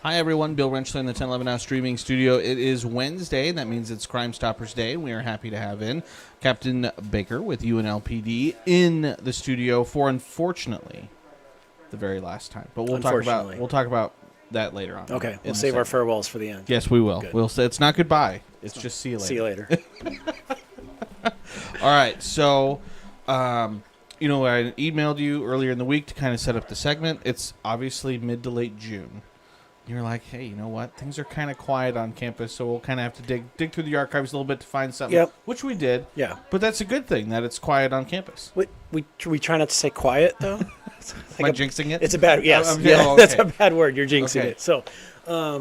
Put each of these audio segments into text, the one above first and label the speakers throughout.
Speaker 1: Hi, everyone. Bill Renchler in the 1011 Now streaming studio. It is Wednesday, and that means it's Crime Stoppers Day, and we are happy to have in Captain Baker with UNLPD in the studio for, unfortunately, the very last time. But we'll talk about that later on.
Speaker 2: Okay, we'll save our farewells for the end.
Speaker 1: Yes, we will.
Speaker 2: Good.
Speaker 1: We'll say it's not goodbye. It's just see you later.
Speaker 2: See you later.
Speaker 1: All right, so I emailed you earlier in the week to kind of set up the segment. It's obviously mid to late June. You're like, hey, you know what? Things are kind of quiet on campus, so we'll kind of have to dig through the archives a little bit to find something.
Speaker 2: Yep.
Speaker 1: Which we did.
Speaker 2: Yeah.
Speaker 1: But that's a good thing that it's quiet on campus.
Speaker 2: We try not to say quiet though.
Speaker 1: Am I jinxing it?
Speaker 2: It's a bad. Yes.
Speaker 1: Okay.
Speaker 2: Yeah, that's a bad word. You're jinxing it. So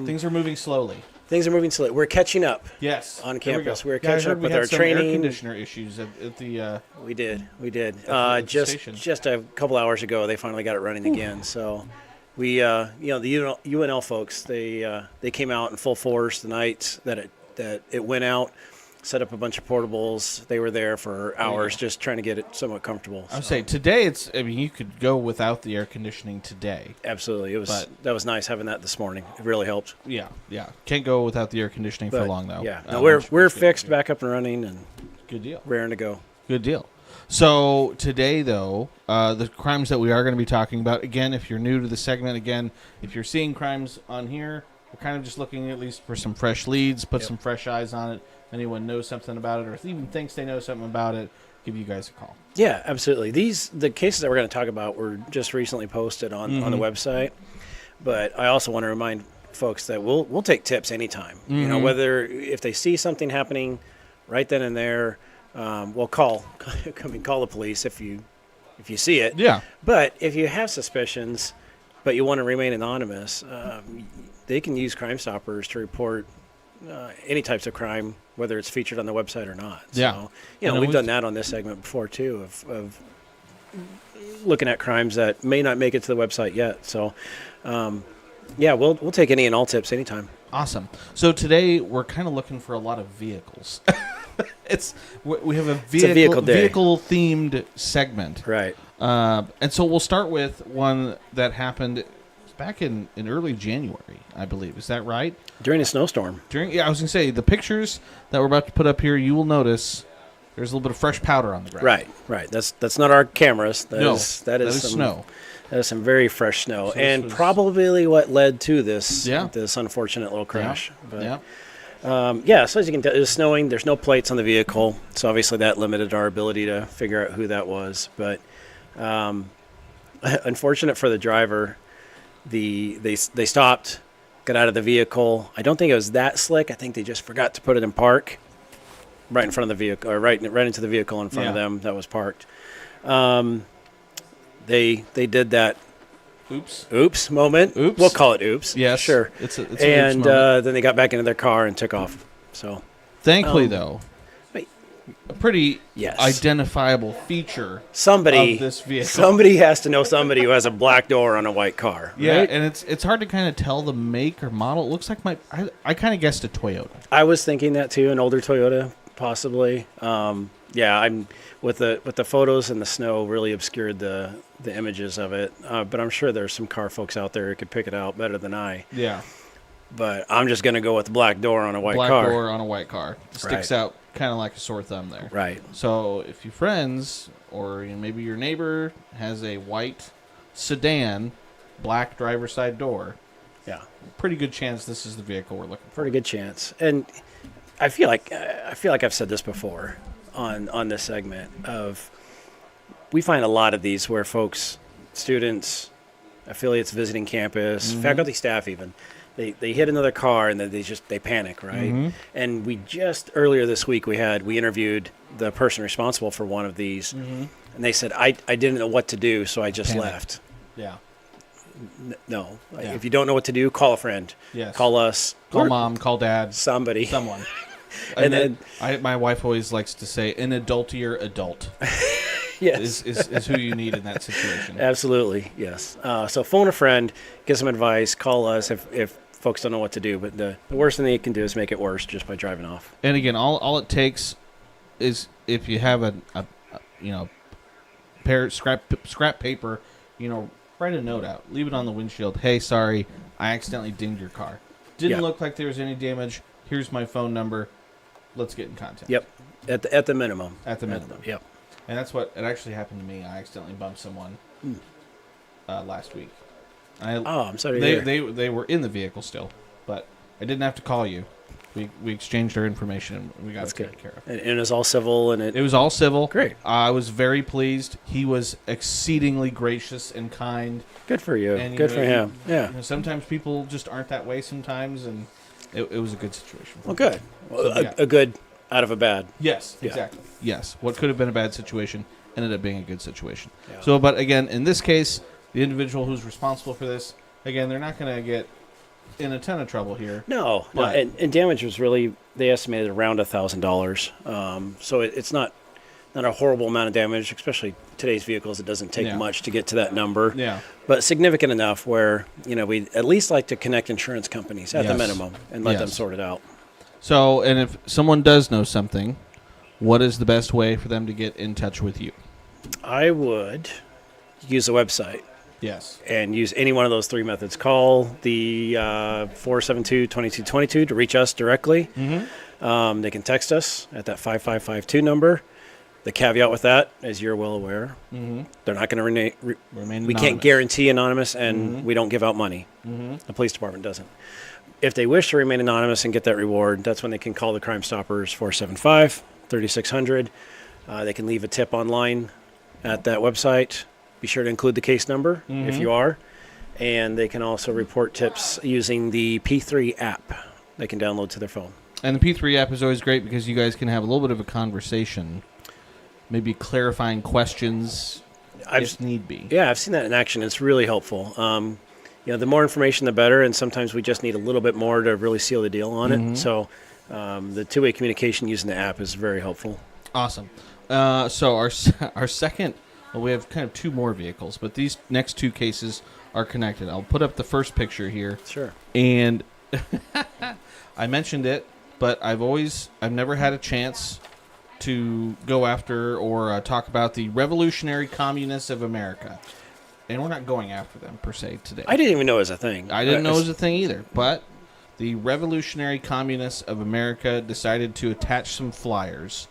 Speaker 1: things are moving slowly.
Speaker 2: Things are moving slowly. We're catching up.
Speaker 1: Yes.
Speaker 2: On campus, we're
Speaker 1: Yeah,
Speaker 2: catching up with
Speaker 1: we had
Speaker 2: our
Speaker 1: some
Speaker 2: training.
Speaker 1: Air conditioner issues at the.
Speaker 2: We did.
Speaker 1: the station.
Speaker 2: Just a couple hours ago, they finally got it running again. So. We, the UNL folks, they came out in full force the night that it went out, set up a bunch of portables. They were there for hours just trying to get it somewhat comfortable.
Speaker 1: I would say today you could go without the air conditioning today.
Speaker 2: Absolutely. That was nice having that this morning. It really helped.
Speaker 1: Yeah. Can't go without the air conditioning for long though.
Speaker 2: Yeah. No, we're fixed, back up and running, and
Speaker 1: good deal.
Speaker 2: Raring to go.
Speaker 1: Good deal. So today, though, the crimes that we are going to be talking about, again, if you're new to the segment, again, if you're seeing crimes on here, we're kind of just looking at least for some fresh leads, put some fresh eyes on it. If anyone knows something about it or even thinks they know something about it, give you guys a call.
Speaker 2: Yeah, absolutely. The cases that we're going to talk about were just recently posted on the website, but I also want to remind folks that we'll take tips anytime. Mm-hmm. You know, whether if they see something happening right then and there. Call the police if you see it.
Speaker 1: Yeah.
Speaker 2: But if you have suspicions, but you want to remain anonymous, they can use Crime Stoppers to report any types of crime, whether it's featured on the website or not.
Speaker 1: Yeah.
Speaker 2: So, we've done that on this segment before too, of looking at crimes that may not make it to the website yet. So, we'll take any and all tips anytime.
Speaker 1: Awesome. So today we're kind of looking for a lot of vehicles. We have a vehicle themed segment,
Speaker 2: right?
Speaker 1: And so we'll start with one that happened back in early January, I believe. Is that right?
Speaker 2: During a snowstorm.
Speaker 1: I was gonna say the pictures that we're about to put up here. You will notice there's a little bit of fresh powder on the ground.
Speaker 2: Right. That's not our cameras. That is
Speaker 1: snow.
Speaker 2: That is some very fresh snow, and probably what led to this unfortunate little crash.
Speaker 1: Yeah.
Speaker 2: So as you can tell, it was snowing. There's no plates on the vehicle, so obviously that limited our ability to figure out who that was. But unfortunate for the driver, they stopped, got out of the vehicle. I don't think it was that slick. I think they just forgot to put it in park, right in front of the vehicle, or right into the vehicle in front of them that was parked. They did that. Oops moment.
Speaker 1: Oops.
Speaker 2: We'll call it oops.
Speaker 1: Yeah,
Speaker 2: sure.
Speaker 1: It's
Speaker 2: and
Speaker 1: an oops moment.
Speaker 2: Then they got back into their car and took off. So,
Speaker 1: thankfully, though,
Speaker 2: wait.
Speaker 1: a pretty identifiable feature of this vehicle.
Speaker 2: Somebody has to know somebody who has a black door on a white car.
Speaker 1: Yeah,
Speaker 2: right?
Speaker 1: and it's hard to kind of tell the make or model. It looks like I kind of guessed a Toyota.
Speaker 2: I was thinking that too, an older Toyota, possibly. I'm with the photos and the snow really obscured the images of it. But I'm sure there's some car folks out there who could pick it out better than I.
Speaker 1: Yeah.
Speaker 2: But I'm just gonna go with the black door on a white car.
Speaker 1: Black door on a white car sticks out kind of like a sore thumb there.
Speaker 2: Right.
Speaker 1: So if your friends or maybe your neighbor has a white sedan, black driver's side door, pretty good chance this is the vehicle we're looking for.
Speaker 2: Pretty good chance. And I feel like I've said this before on this segment of we find a lot of these where folks, students, affiliates visiting campus, faculty, staff even, they hit another car and then they panic, right? Mm-hmm. And we just earlier this week we interviewed the person responsible for one of these, and they said I didn't know what to do, so I just left.
Speaker 1: Yeah.
Speaker 2: No. Yeah. If you don't know what to do, call a friend. Yes. Call us.
Speaker 1: Call mom. Call dad.
Speaker 2: Someone.
Speaker 1: And then my wife always likes to say, an adultier adult.
Speaker 2: Yes.
Speaker 1: is who you need in that situation.
Speaker 2: Absolutely, yes. So phone a friend, get some advice, call us if folks don't know what to do. But the worst thing they can do is make it worse just by driving off.
Speaker 1: And again, all it takes is if you have a scrap paper, right write a note out. Leave it on the windshield. Hey, sorry, I accidentally dinged your car. Didn't look like there was any damage. Here's my phone number. Let's get in contact.
Speaker 2: Yep. At the minimum.
Speaker 1: At the minimum.
Speaker 2: Yep.
Speaker 1: And that's what it actually happened to me. I accidentally bumped someone last week.
Speaker 2: I'm sorry to hear.
Speaker 1: They were in the vehicle still, but I didn't have to call you. We exchanged our information and we got it taken care of.
Speaker 2: And it was all civil, and
Speaker 1: it was all civil.
Speaker 2: Great.
Speaker 1: I was very pleased. He was exceedingly gracious and kind.
Speaker 2: Good for you.
Speaker 1: And,
Speaker 2: Good for him. Yeah.
Speaker 1: Sometimes people just aren't that way sometimes, and it was a good situation.
Speaker 2: Well, good.
Speaker 1: So,
Speaker 2: a good out of a bad.
Speaker 1: Yes, exactly. Yes. What could have been a bad situation ended up being a good situation.
Speaker 2: Yeah.
Speaker 1: So, but again, in this case, the individual who's responsible for this, again, they're not going to get in a ton of trouble here.
Speaker 2: No. And damage was really, they estimated around $1,000. So it's not a horrible amount of damage, especially today's vehicles. It doesn't take much to get to that number.
Speaker 1: Yeah.
Speaker 2: But significant enough where, we at least like to connect insurance companies at the minimum and let them sort it out.
Speaker 1: So, and if someone does know something, what is the best way for them to get in touch with you?
Speaker 2: I would use the website.
Speaker 1: Yes.
Speaker 2: And use any one of those three methods. Call the 472-2222 to reach us directly. Mm-hmm. They can text us at that 5552 number. The caveat with that, as you're well aware, they're not going to remain anonymous. We can't guarantee anonymous, and we don't give out money. The police department doesn't. If they wish to remain anonymous and get that reward, that's when they can call the Crime Stoppers 475-3600. They can leave a tip online at that website. Be sure to include the case number if you are. And they can also report tips using the P3 app they can download to their phone.
Speaker 1: And the P3 app is always great because you guys can have a little bit of a conversation, maybe clarifying questions if need be.
Speaker 2: Yeah, I've seen that in action. It's really helpful. The more information, the better, and sometimes we just need a little bit more to really seal the deal on it. So the two-way communication using the app is very helpful.
Speaker 1: Awesome. So our second... Well, we have kind of two more vehicles, but these next two cases are connected. I'll put up the first picture here.
Speaker 2: Sure.
Speaker 1: And I mentioned it, but I've never had a chance to go after or talk about the Revolutionary Communists of America. And we're not going after them, per se, today.
Speaker 2: I didn't even know it was a thing.
Speaker 1: I didn't know it was a thing either, but the Revolutionary Communists of America decided to attach some flyers.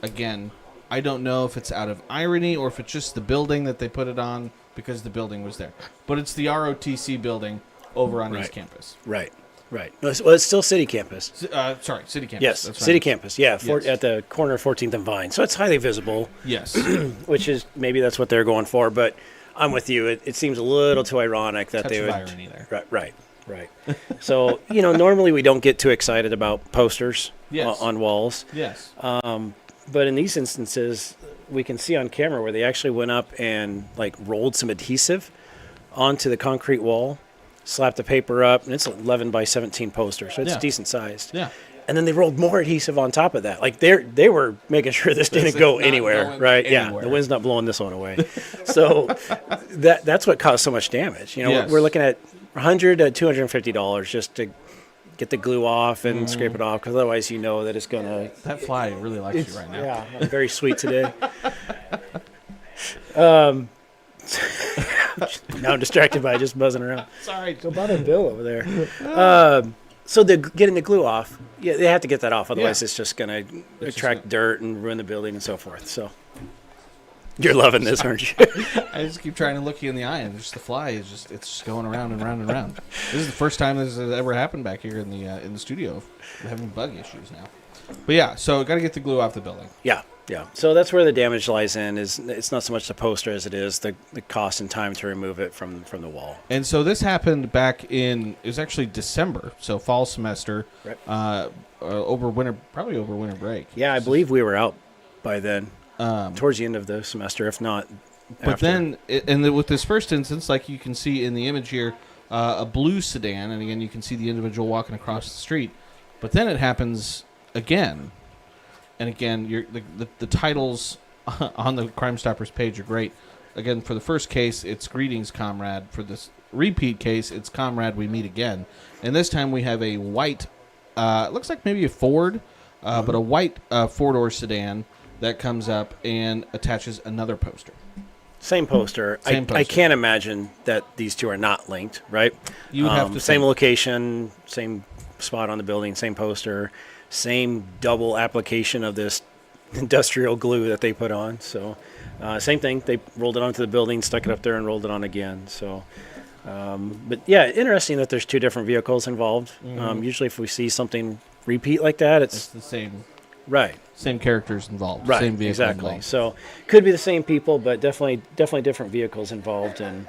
Speaker 1: Again, I don't know if it's out of irony or if it's just the building that they put it on because the building was there. But it's the ROTC building over on East Campus.
Speaker 2: Right. No, it's still City Campus.
Speaker 1: Sorry, City Campus.
Speaker 2: Yes, City Campus. Yeah, at the corner of 14th and Vine. So it's highly visible.
Speaker 1: Yes.
Speaker 2: Which is, maybe that's what they're going for. But I'm with you. It seems a little too ironic that they would.
Speaker 1: Touch of irony there.
Speaker 2: Right. So, normally we don't get too excited about posters on walls.
Speaker 1: Yes.
Speaker 2: But in these instances, we can see on camera where they actually went up and rolled some adhesive onto the concrete wall, slapped the paper up, and it's 11 by 17 poster, so it's decent sized.
Speaker 1: Yeah.
Speaker 2: And then they rolled more adhesive on top of that. They were making sure this didn't go anywhere, right?
Speaker 1: Anywhere.
Speaker 2: Yeah, the wind's not blowing this one away. So that's what caused so much damage. We're looking at $100 to $250 just to get the glue off and scrape it off, because otherwise that it's going to...
Speaker 1: That fly really likes you right now.
Speaker 2: Yeah, I'm very sweet today. Now I'm distracted by just buzzing around.
Speaker 1: Sorry.
Speaker 2: Go bother Bill over there. So they're getting the glue off. Yeah, they have to get that off. Otherwise, it's just going to attract dirt and ruin the building and so forth. So you're loving this, aren't you?
Speaker 1: I just keep trying to look you in the eye, and just the fly is it's just going around and around and around. This is the first time this has ever happened back here in the studio. We're having bug issues now. But yeah, so got to get the glue off the building.
Speaker 2: Yeah. So that's where the damage lies in. It's not so much the poster as it is the cost and time to remove it from the wall.
Speaker 1: And so this happened back it was actually December, so fall semester,
Speaker 2: right.
Speaker 1: over winter break.
Speaker 2: Yeah, I believe we were out by then, towards the end of the semester, if not
Speaker 1: But
Speaker 2: after.
Speaker 1: then, with this first instance, like you can see in the image here, a blue sedan, and again, you can see the individual walking across the street. But then it happens again. And again, the titles on the Crime Stoppers page are great. Again, for the first case, it's Greetings, Comrade. For this repeat case, it's Comrade, We Meet Again. And this time we have a white, looks like maybe a Ford, but a white four-door sedan that comes up and attaches another poster.
Speaker 2: Same poster.
Speaker 1: Same poster.
Speaker 2: I can't imagine that these two are not linked, right?
Speaker 1: You would have to
Speaker 2: same
Speaker 1: think.
Speaker 2: location, same spot on the building, same poster, same double application of this industrial glue that they put on. So same thing. They rolled it onto the building, stuck it up there, and rolled it on again. So, but yeah, interesting that there's two different vehicles involved. Usually, if we see something repeat like that,
Speaker 1: It's the same
Speaker 2: right.
Speaker 1: same characters involved.
Speaker 2: Right,
Speaker 1: Same vehicle
Speaker 2: exactly.
Speaker 1: involved.
Speaker 2: So could be the same people, but definitely different vehicles involved. And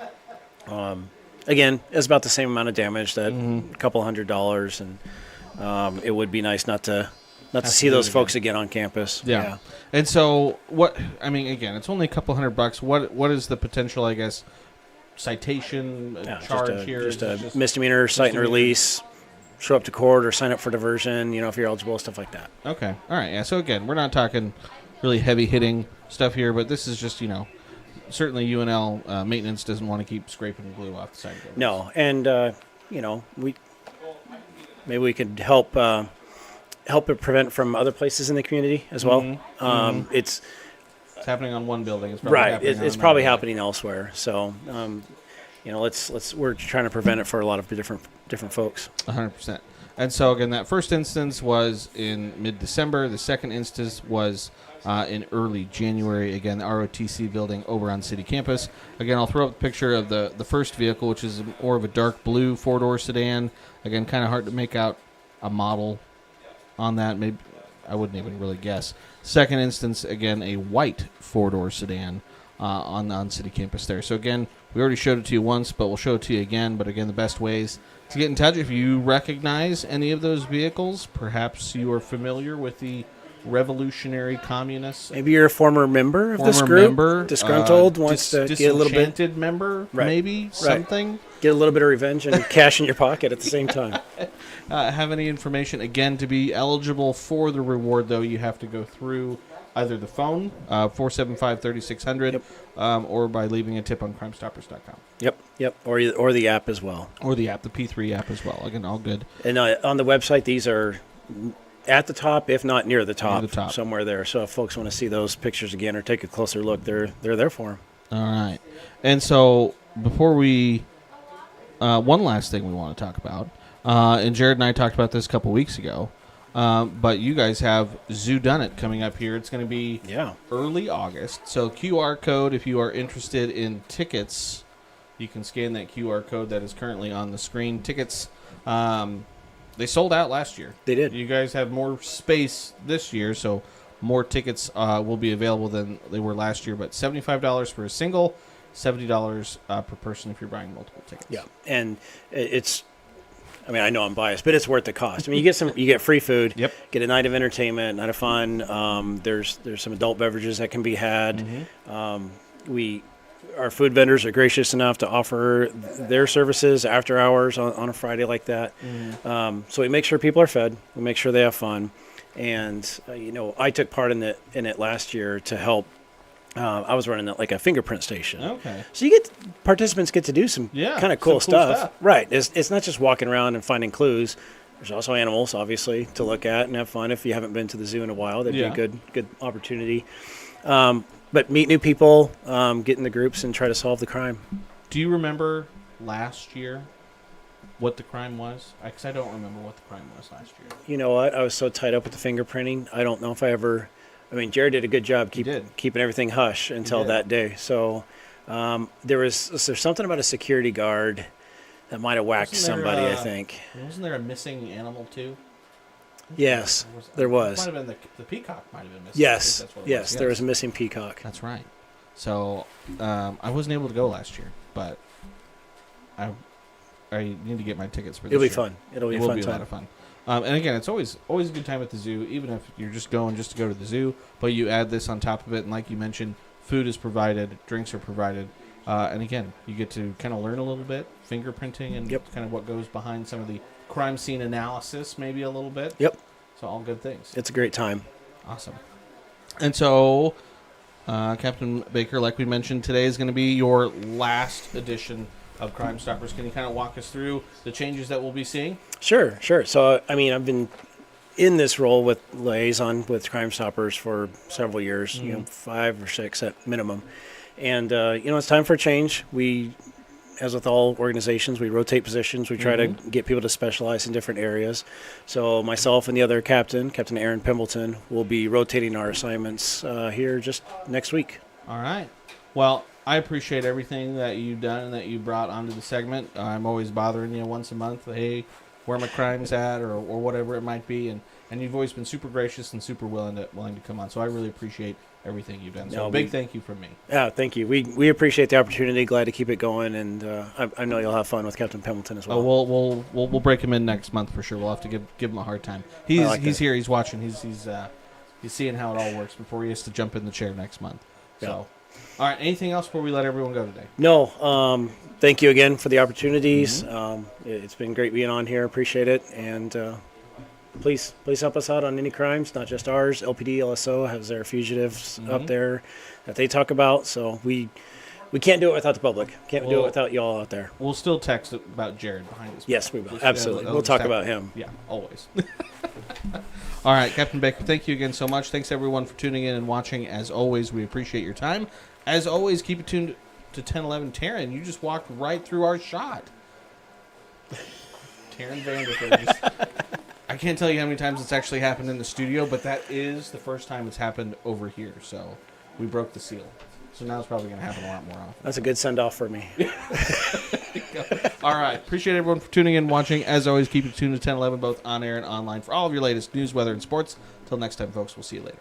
Speaker 2: again, it's about the same amount of damage, that a couple $100s, and it would be nice not to see those folks again on campus.
Speaker 1: Yeah. And so what? I mean, again, it's only a couple $100. What is the potential? I guess citation charge here?
Speaker 2: Just a misdemeanor, cite and release. Show up to court or sign up for diversion, if you're eligible, stuff like that.
Speaker 1: Okay. All right. Yeah. So again, we're not talking really heavy hitting stuff here, but this is just certainly UNL maintenance doesn't want to keep scraping glue off the side of it.
Speaker 2: No, and maybe we could help it prevent from other places in the community as well. It's
Speaker 1: happening on one building. It's probably
Speaker 2: right.
Speaker 1: happening on
Speaker 2: It's
Speaker 1: another
Speaker 2: probably
Speaker 1: building.
Speaker 2: happening elsewhere. So we're trying to prevent it for a lot of different folks.
Speaker 1: 100%. And so again, that first instance was in mid-December. The second instance was in early January. Again, the ROTC building over on city campus. Again, I'll throw up a picture of the first vehicle, which is more of a dark blue four-door sedan. Again, kind of hard to make out a model on that. Maybe I wouldn't even really guess. Second instance, again, a white four-door sedan on city campus there. So again, we already showed it to you once, but we'll show it to you again. But again, the best ways to get in touch, if you recognize any of those vehicles, perhaps you are familiar with the revolutionary communists.
Speaker 2: Maybe you're a former member of this group, disgruntled, wants to get a little bit
Speaker 1: disenchanted member, maybe something.
Speaker 2: Get a little bit of revenge and cash in your pocket at the same time.
Speaker 1: Have any information? Again, to be eligible for the reward, though, you have to go through either the phone, 475-3600, or by leaving a tip on crimestoppers.com.
Speaker 2: Yep. Or the app as well.
Speaker 1: Or the app, the P3 app as well. Again, all good.
Speaker 2: And on the website, these are at the top, if not near the top, somewhere there. So if folks want to see those pictures again or take a closer look, they're there for them.
Speaker 1: All right. And so before we, one last thing we want to talk about, and Jared and I talked about this a couple weeks ago, but you guys have Zoo Done It coming up here. It's going to be early August. So QR code, if you are interested in tickets, you can scan that QR code that is currently on the screen. Tickets, they sold out last year.
Speaker 2: They did.
Speaker 1: You guys have more space this year, so more tickets will be available than they were last year. But $75 for a single, $70 per person if you're buying multiple tickets.
Speaker 2: Yeah, and it's. I mean, I know I'm biased, but it's worth the cost. I mean, you get free food, get a night of entertainment, night of fun. There's some adult beverages that can be had. Our food vendors are gracious enough to offer their services after hours on a Friday like that. So we make sure people are fed. We make sure they have fun. And I took part in it last year to help. I was running like a fingerprint station.
Speaker 1: Okay.
Speaker 2: So participants get to do some kind of cool stuff. Right. It's not just walking around and finding clues. There's also animals, obviously, to look at and have fun. If you haven't been to the zoo in a while, that'd be a good opportunity. But meet new people, get in the groups, and try to solve the crime.
Speaker 1: Do you remember last year what the crime was? Because I don't remember what the crime was last year.
Speaker 2: You know what? I was so tied up with the fingerprinting. I don't know if I ever... I mean, Jared did a good job keeping everything hush until that day. So there's something about a security guard that might have whacked somebody, I think.
Speaker 1: Wasn't there a missing animal, too?
Speaker 2: Yes, there was.
Speaker 1: It might have been the peacock might have been missing.
Speaker 2: Yes, there was a missing peacock.
Speaker 1: That's right. So I wasn't able to go last year, but I need to get my tickets for this year.
Speaker 2: Fun. It'll be a lot
Speaker 1: of fun. And again, it's always a good time at the zoo, even if you're just going just to go to the zoo. But you add this on top of it, and like you mentioned, food is provided, drinks are provided, and again, you get to kind of learn a little bit, fingerprinting, and kind of what goes behind some of the crime scene analysis, maybe a little bit.
Speaker 2: Yep.
Speaker 1: So all good things.
Speaker 2: It's a great time.
Speaker 1: Awesome. And so, Captain Baker, like we mentioned, today is going to be your last edition of Crime Stoppers. Can you kind of walk us through the changes that we'll be seeing?
Speaker 2: Sure. So, I mean, I've been in this role with liaison with Crime Stoppers for several years, 5 or 6 at minimum. And, it's time for a change. We, as with all organizations, we rotate positions. We try to get people to specialize in different areas. So myself and the other Captain Aaron Pimbleton, will be rotating our assignments here just next week.
Speaker 1: All right. Well, I appreciate everything that you've done and that you brought onto the segment. I'm always bothering you once a month. Hey, where my crime's at or whatever it might be. And you've always been super gracious and super willing to come on. So I really appreciate everything you've done. So big thank you from me.
Speaker 2: Yeah, thank you. We appreciate the opportunity. Glad to keep it going. And I know you'll have fun with Captain Pimbleton as well.
Speaker 1: We'll break him in next month for sure. We'll have to give him a hard time. He's here. He's watching. He's seeing how it all works before he has to jump in the chair next month. So.
Speaker 2: Yeah.
Speaker 1: All right. Anything else before we let everyone go today?
Speaker 2: No. Thank you again for the opportunities. It's been great being on here. Appreciate it. And please help us out on any crimes, not just ours. LPD, LSO has their fugitives up there that they talk about. So we can't do it without the public. Can't do it without y'all out there.
Speaker 1: We'll still text about Jared behind us.
Speaker 2: Yes, we will. Absolutely. We'll talk about him.
Speaker 1: Yeah, always. All right, Captain Baker, thank you again so much. Thanks, everyone, for tuning in and watching. As always, we appreciate your time. As always, keep it tuned to 1011. Taryn, you just walked right through our shot. Taryn Vanderford. I can't tell you how many times it's actually happened in the studio, but that is the first time it's happened over here. So we broke the seal. So now it's probably going to happen a lot more often.
Speaker 2: That's a good send-off for me.
Speaker 1: All right. Appreciate everyone for tuning in and watching. As always, keep it tuned to 1011, both on air and online, for all of your latest news, weather, and sports. Until next time, folks, we'll see you later.